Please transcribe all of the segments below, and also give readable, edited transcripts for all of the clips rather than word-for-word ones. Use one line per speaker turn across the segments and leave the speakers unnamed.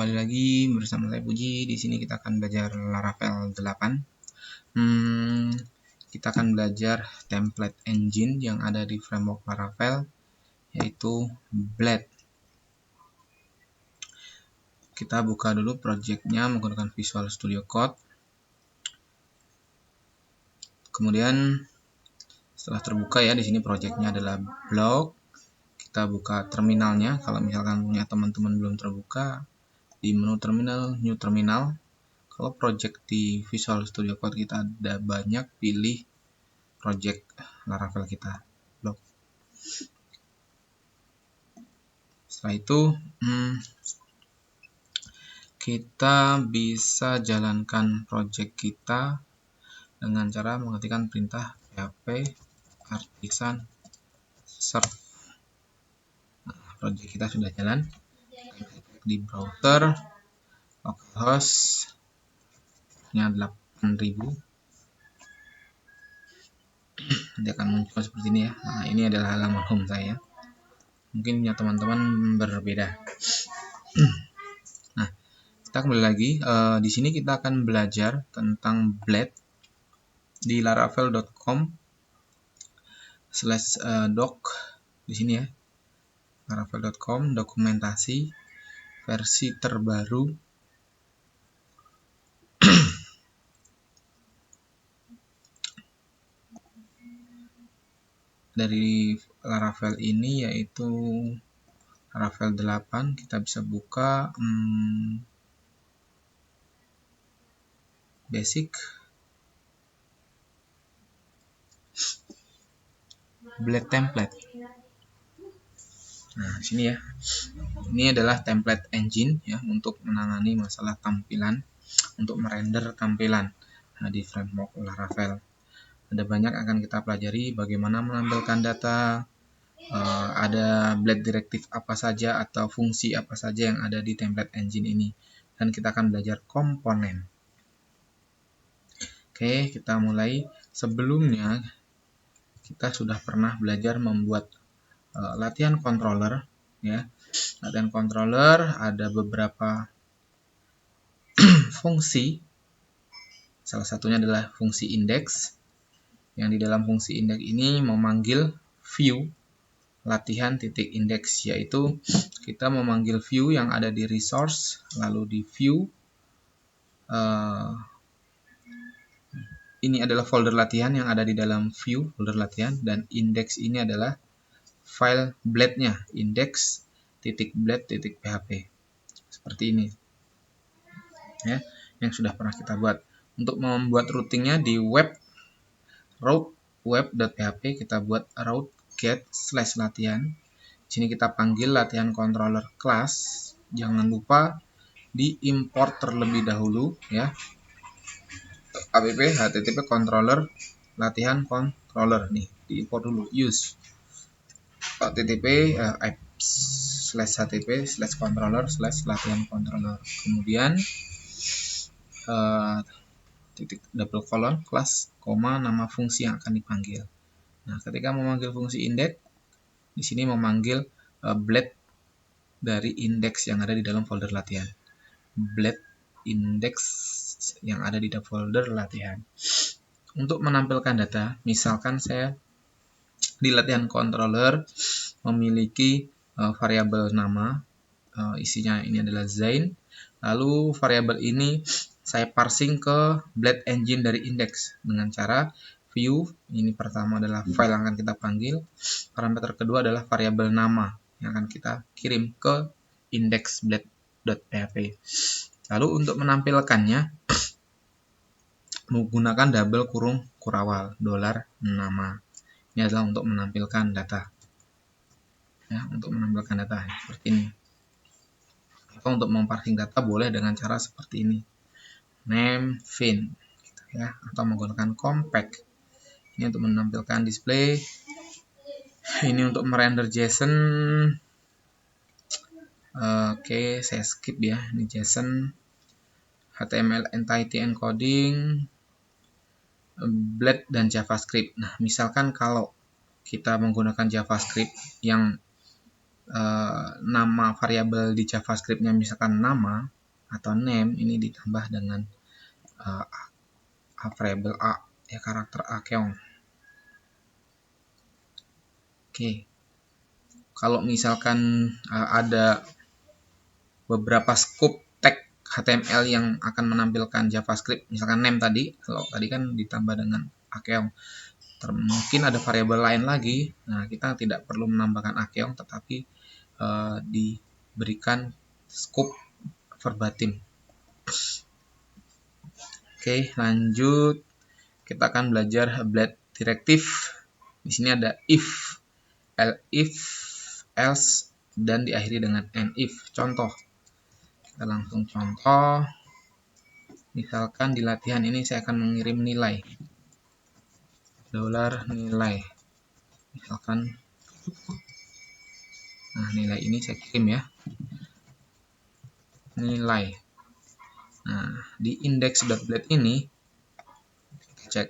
Kembali lagi bersama saya Puji. Di sini kita akan belajar Laravel 8. Kita akan belajar template engine yang ada di framework Laravel, yaitu Blade. Kita buka dulu projectnya menggunakan Visual Studio Code. Kemudian setelah terbuka ya, di sini projectnya adalah blog. Kita buka terminalnya. Kalau misalkan punya teman-teman belum terbuka, di menu terminal, new terminal. Kalau project di Visual Studio Code kita ada banyak, pilih project Laravel kita, blog. Setelah itu kita bisa jalankan project kita dengan cara mengetikkan perintah php artisan serve. Project kita sudah jalan di browser, localhost nya 8000. Nanti akan muncul seperti ini ya. Nah, ini adalah halaman home saya. Mungkin ya teman-teman berbeda. Nah, kita kembali lagi. Di sini kita akan belajar tentang Blade di laravel.com/doc di sini ya. laravel.com dokumentasi versi terbaru dari Laravel ini, yaitu Laravel 8. Kita bisa buka basic Blade template. Nah, sini ya. Ini adalah template engine ya, untuk menangani masalah tampilan, untuk merender tampilan di framework Laravel. Ada banyak akan kita pelajari, bagaimana menampilkan data, ada Blade directive apa saja atau fungsi apa saja yang ada di template engine ini, dan kita akan belajar komponen. Oke, kita mulai. Sebelumnya kita sudah pernah belajar membuat latihan controller ya. Latihan controller ada beberapa fungsi. Salah satunya adalah fungsi index, yang di dalam fungsi index ini memanggil view latihan titik index, yaitu kita memanggil view yang ada di resource, lalu di view ini adalah folder latihan yang ada di dalam view folder latihan, dan index ini adalah file blade-nya, index.blade.php seperti ini ya, yang sudah pernah kita buat. Untuk membuat routingnya di route web.php, kita buat route get/latihan. Di sini kita panggil latihan controller class. Jangan lupa diimport terlebih dahulu ya. app http controller latihan controller nih, diimport dulu. Use http app/http/controller/latihan controller. Kemudian titik double colon kelas koma nama fungsi yang akan dipanggil. Nah, ketika memanggil fungsi index, di sini memanggil blade dari index yang ada di dalam folder latihan. Blade index yang ada di dalam folder latihan. Untuk menampilkan data, misalkan saya di latihan controller memiliki variabel nama, isinya ini adalah Zain. Lalu variabel ini saya parsing ke Blade engine dari index dengan cara view. Ini pertama adalah file yang akan kita panggil. Parameter kedua adalah variabel nama yang akan kita kirim ke index blade.php. Lalu untuk menampilkannya menggunakan double kurung kurawal $nama. Ini adalah untuk menampilkan data. Ya, untuk menampilkan data seperti ini. Atau untuk memparsing data boleh dengan cara seperti ini. Name fin gitu ya, atau menggunakan compact. Ini untuk menampilkan display. Ini untuk merender JSON. Oke, saya skip ya. Ini JSON, HTML entity encoding, Blade dan JavaScript. Nah, misalkan kalau kita menggunakan JavaScript yang nama variabel di JavaScript-nya misalkan nama atau name, ini ditambah dengan variabel a, ya, karakter a keong. Oke. Kalau misalkan ada beberapa scope tag HTML yang akan menampilkan JavaScript, misalkan name tadi, kalau tadi kan ditambah dengan akeong, mungkin ada variabel lain lagi. Nah, kita tidak perlu menambahkan akeong, tetapi diberikan scope verbatim. Oke, lanjut. Kita akan belajar blade directive. Di sini ada if, if, else, dan diakhiri dengan and if. Contoh. Kita langsung contoh. Misalkan di latihan ini saya akan mengirim nilai. $nilai. Misalkan, nah, nilai ini saya kirim ya. Nilai. Nah, di index.blade ini kita cek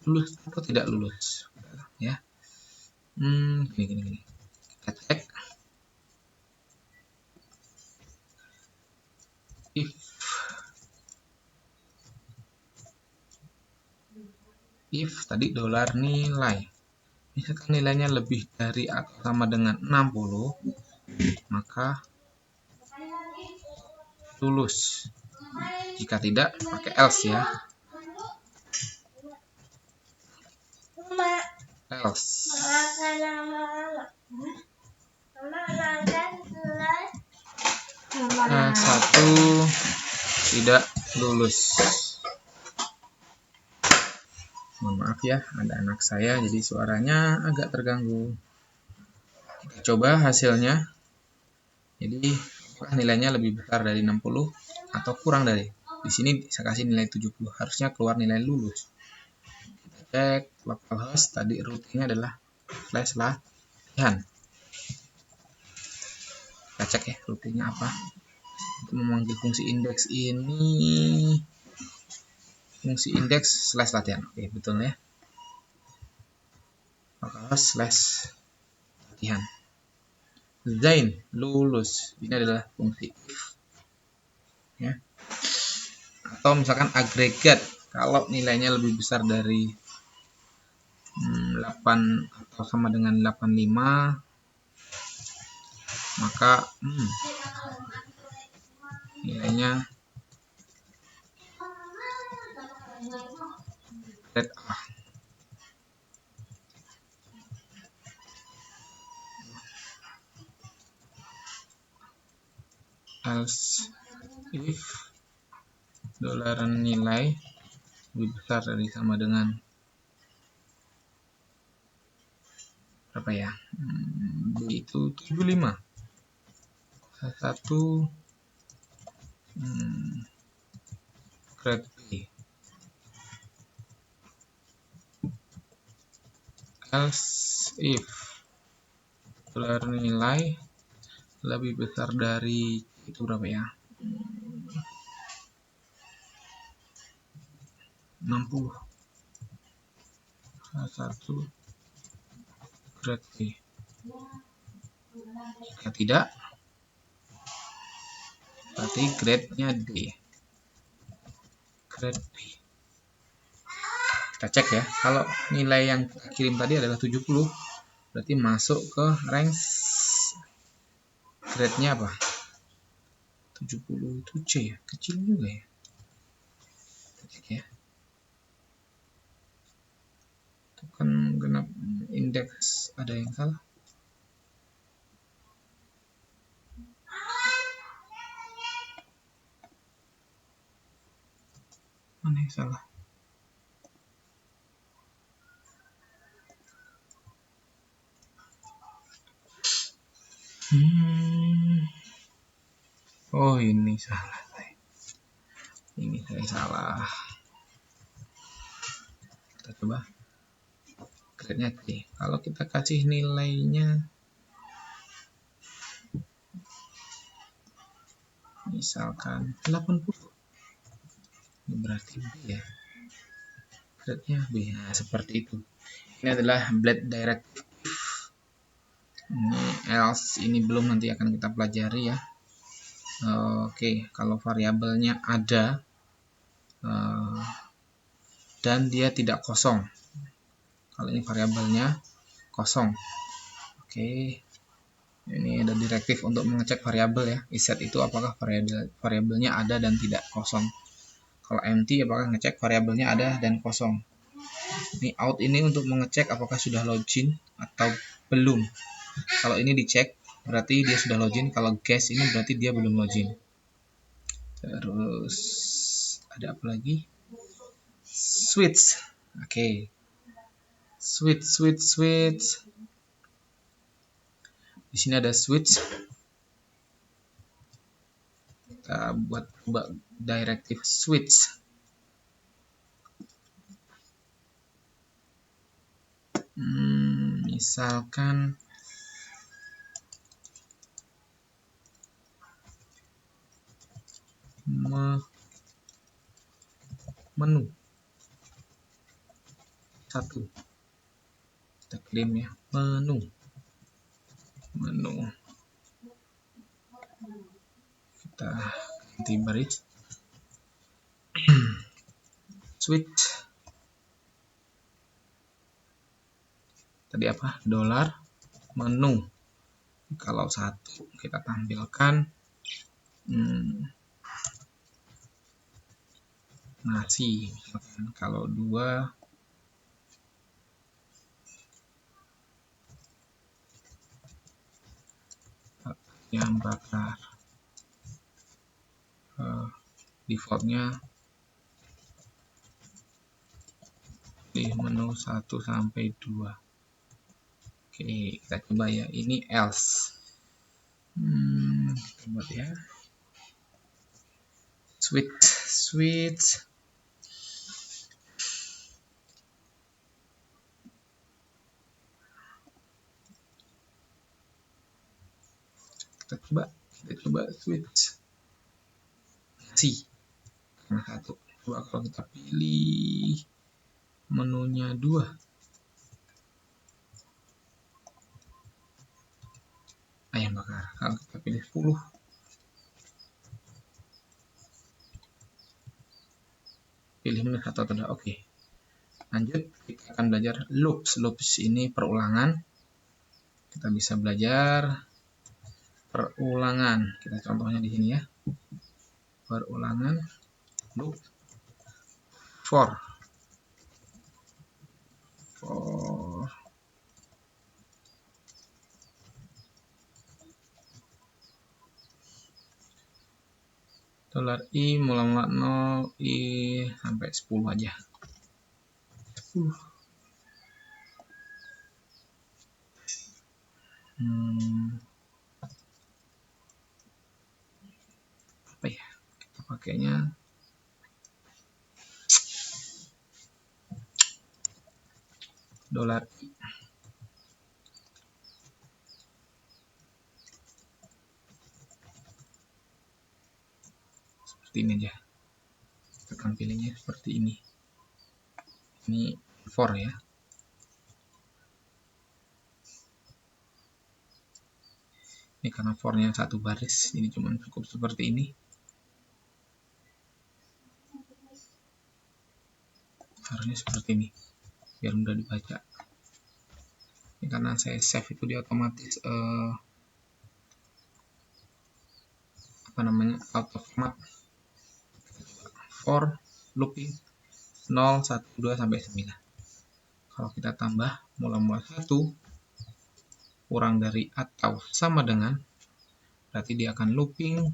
lulus atau tidak lulus, ya. Gini. Kita cek if tadi $nilai. Misalkan nilainya lebih dari atau sama dengan 60, maka lulus. Jika tidak, pakai else ya. Else. Satu tidak lulus. Mohon maaf ya, ada anak saya jadi suaranya agak terganggu. Kita coba hasilnya. Jadi nilainya lebih besar dari 60 atau kurang dari. Di sini saya kasih nilai 70, harusnya keluar nilai lulus. Kita cek localhost, tadi rootnya adalah /latihan. Kita cek ya rootnya apa. Untuk memanggil fungsi indeks ini, fungsi indeks /latihan. Oke, betul ya. localhost /latihan. Zain lulus. Ini adalah fungsi if, ya. Atau misalkan agregat, kalau nilainya lebih besar dari 8 atau sama dengan 85, maka nilainya grade A. Else if $nilai lebih besar dari sama dengan berapa ya? B itu 75. Satu grade B. Else if $nilai lebih besar dari itu berapa ya? 60. Satu grade B. Jika tidak, berarti grade-nya D. Grade D. Kita cek ya, kalau nilai yang kita kirim tadi adalah 70, berarti masuk ke range grade-nya apa? 70 itu C ya, kecil juga ya. Kita cek ya. Itu kan genap indeks, ada yang salah. Mana yang salah? Oh, ini salah. Ini saya salah. Kita coba grade-nya D. Kalau kita kasih nilainya misalkan 80, ini berarti B ya. Grade-nya B. Nah, seperti itu. Ini adalah blade directive. Ini else, ini belum, nanti akan kita pelajari ya. Oke, kalau variabelnya ada dan dia tidak kosong. Kalau ini variabelnya kosong. Oke. Ini ada direktif untuk mengecek variabel ya. Iset itu apakah variabelnya ada dan tidak kosong. Kalau empty apakah ngecek variabelnya ada dan kosong. Ini out ini untuk mengecek apakah sudah login atau belum. Kalau ini dicek berarti dia sudah login. Kalau guess ini berarti dia belum login. Terus ada apa lagi? Switch. Oke. Switch. Di sini ada switch. Kita buat directive switch. Misalkan menu 1, kita klaim ya, menu kita ganti baris switch tadi apa, dolar menu. Kalau 1 kita tampilkan nasi, kalau 2 ayam bakar. Defaultnya di menu 1 sampai 2. Oke, kita coba ya, ini else. Kita buat ya, switch kita coba switch nasi karena 1. Coba kalau kita pilih menunya 2, ayam bakar. Kalau kita pilih 10, pilih menu 1 atau 2. Oke, lanjut kita akan belajar loops. Ini perulangan. Kita bisa belajar perulangan. Kita contohnya di sini ya, perulangan loop for $i mula-mula 0, i sampai 10 aja. 10. Apa ya? Kita pakainya $i. Seperti ini aja. Kita akan pilihnya seperti ini. Ini for ya. Ini karena for-nya 1 baris, ini cuma cukup seperti ini. For-nya seperti ini, biar mudah dibaca. Ini karena saya save itu dia otomatis auto format. For looping 0, 1, 2 sampai 9. Kalau kita tambah mula-mula 1 kurang dari atau sama dengan, berarti dia akan looping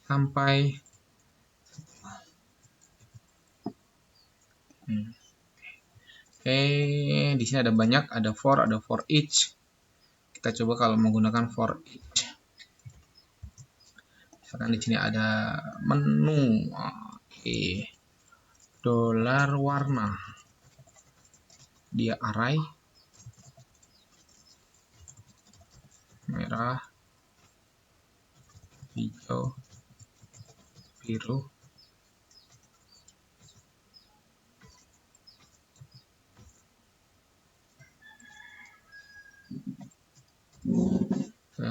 sampai di sini ada banyak, ada for each. Kita coba kalau menggunakan for each. Misalkan di sini ada menu, dolar warna, dia array merah, hijau, biru,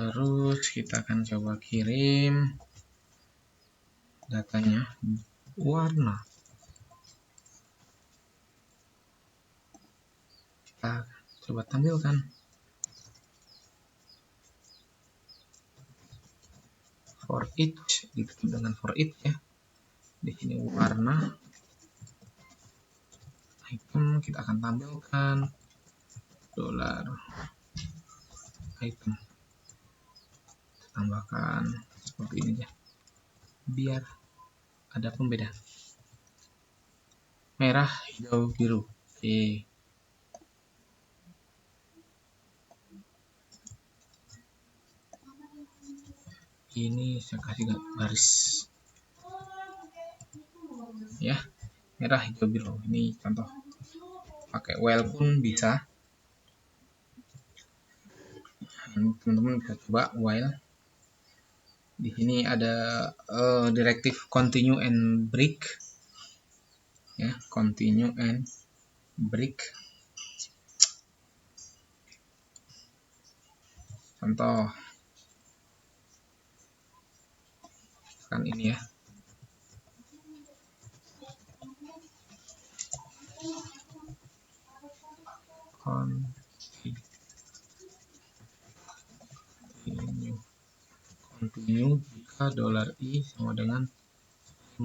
Terus kita akan coba kirim datanya warna. Kita coba tampilkan. For each, ditutup dengan for each ya. Di sini warna. Item kita akan tampilkan dolar item. Tambahkan seperti ini ya, biar ada pembeda. Merah, hijau, biru. Oke. Ini saya kasih garis ya, merah, hijau, biru. Ini contoh. Pakai while pun bisa. Teman-teman bisa coba while. Di sini ada direktif continue and break ya, continue and break. Contoh kan ini ya, continue jika dolar I sama dengan 5.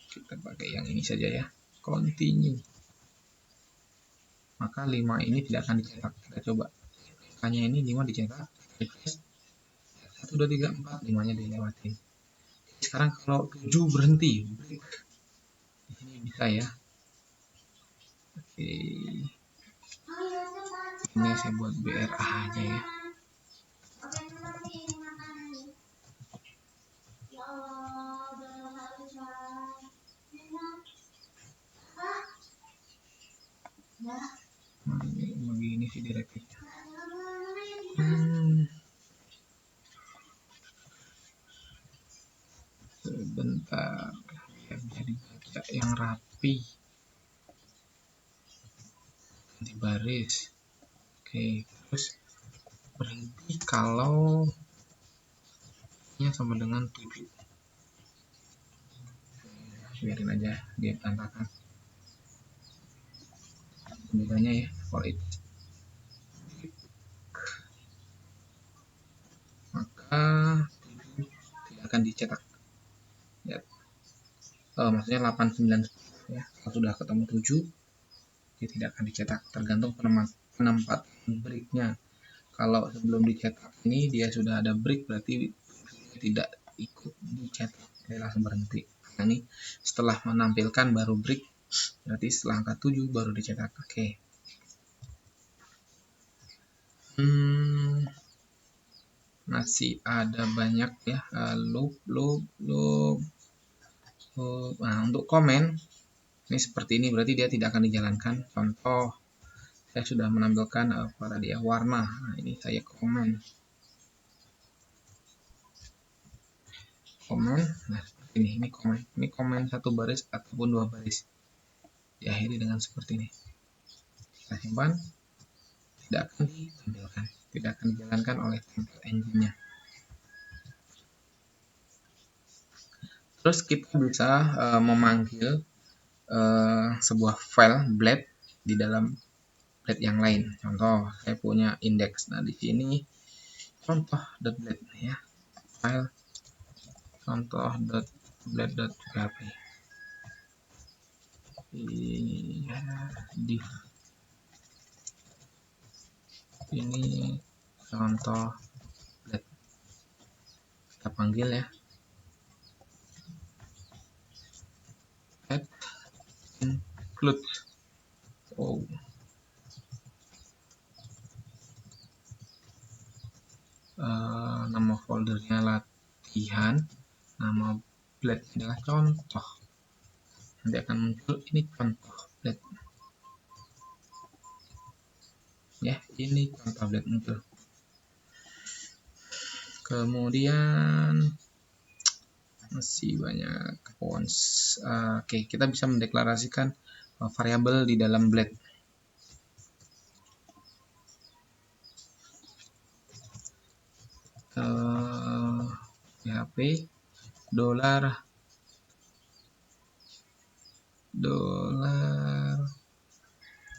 Kita pakai yang ini saja ya, continue. Maka 5 ini tidak akan dicetak. Kita coba. Hanya ini 5 dicetak. 1, 2, 3, 4. 5 nya dilewatin. Sekarang kalau 7 berhenti. Break. Di sini bisa ya. Oke. Ini saya buat BRA aja ya. Begini sih direktifnya. Sebentar, biar bisa dibaca yang rapi. Di baris. Oke, terus berhenti kalau nya sama dengan 7. Biarin aja dia tambahkan bedanya ya, for it. Maka 7 tidak akan dicetak ya. Maksudnya 8, 9 ya. Kalau sudah ketemu 7 dia tidak akan dicetak, tergantung penempatan breaknya. Kalau sebelum dicetak ini dia sudah ada break, berarti tidak ikut dicetak, dia langsung berhenti. Nah, ini setelah menampilkan baru break, berarti setelah angka 7 baru dicetak. Oke. Masih ada banyak ya, loop. Nah, untuk komen ini seperti ini, berarti dia tidak akan dijalankan. Contoh, saya sudah menampilkan pada dia warna. Nah, ini saya komen. Nah seperti ini komen. Ini komen 1 baris ataupun 2 baris. Diakhiri dengan seperti ini. Kita simpan. Tidak akan ditampilkan, tidak akan dijalankan oleh template engine-nya. Terus kita bisa memanggil sebuah file blade di dalam blade yang lain. Contoh, saya punya index. Nah, di sini contoh.blade ya. File contoh.blade.php. Div. Ini contoh blade. Kita panggil ya. Add include. Nama foldernya latihan, nama blade adalah contoh. Nanti akan muncul ini contoh blade ya, ini contoh blade muncul. Kemudian Masih banyak fonts. Oke, kita bisa mendeklarasikan variabel di dalam blade. PHP dolar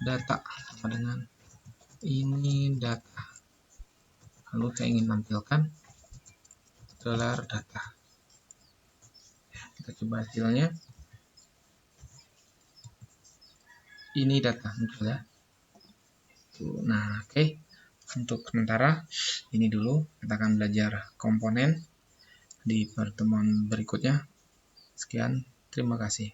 data sama dengan ini data. Lalu saya ingin tampilkan dolar data. Kita coba hasilnya. Ini data muncul ya. Nah, oke. Untuk sementara ini dulu, kita akan belajar komponen di pertemuan berikutnya. Sekian, terima kasih.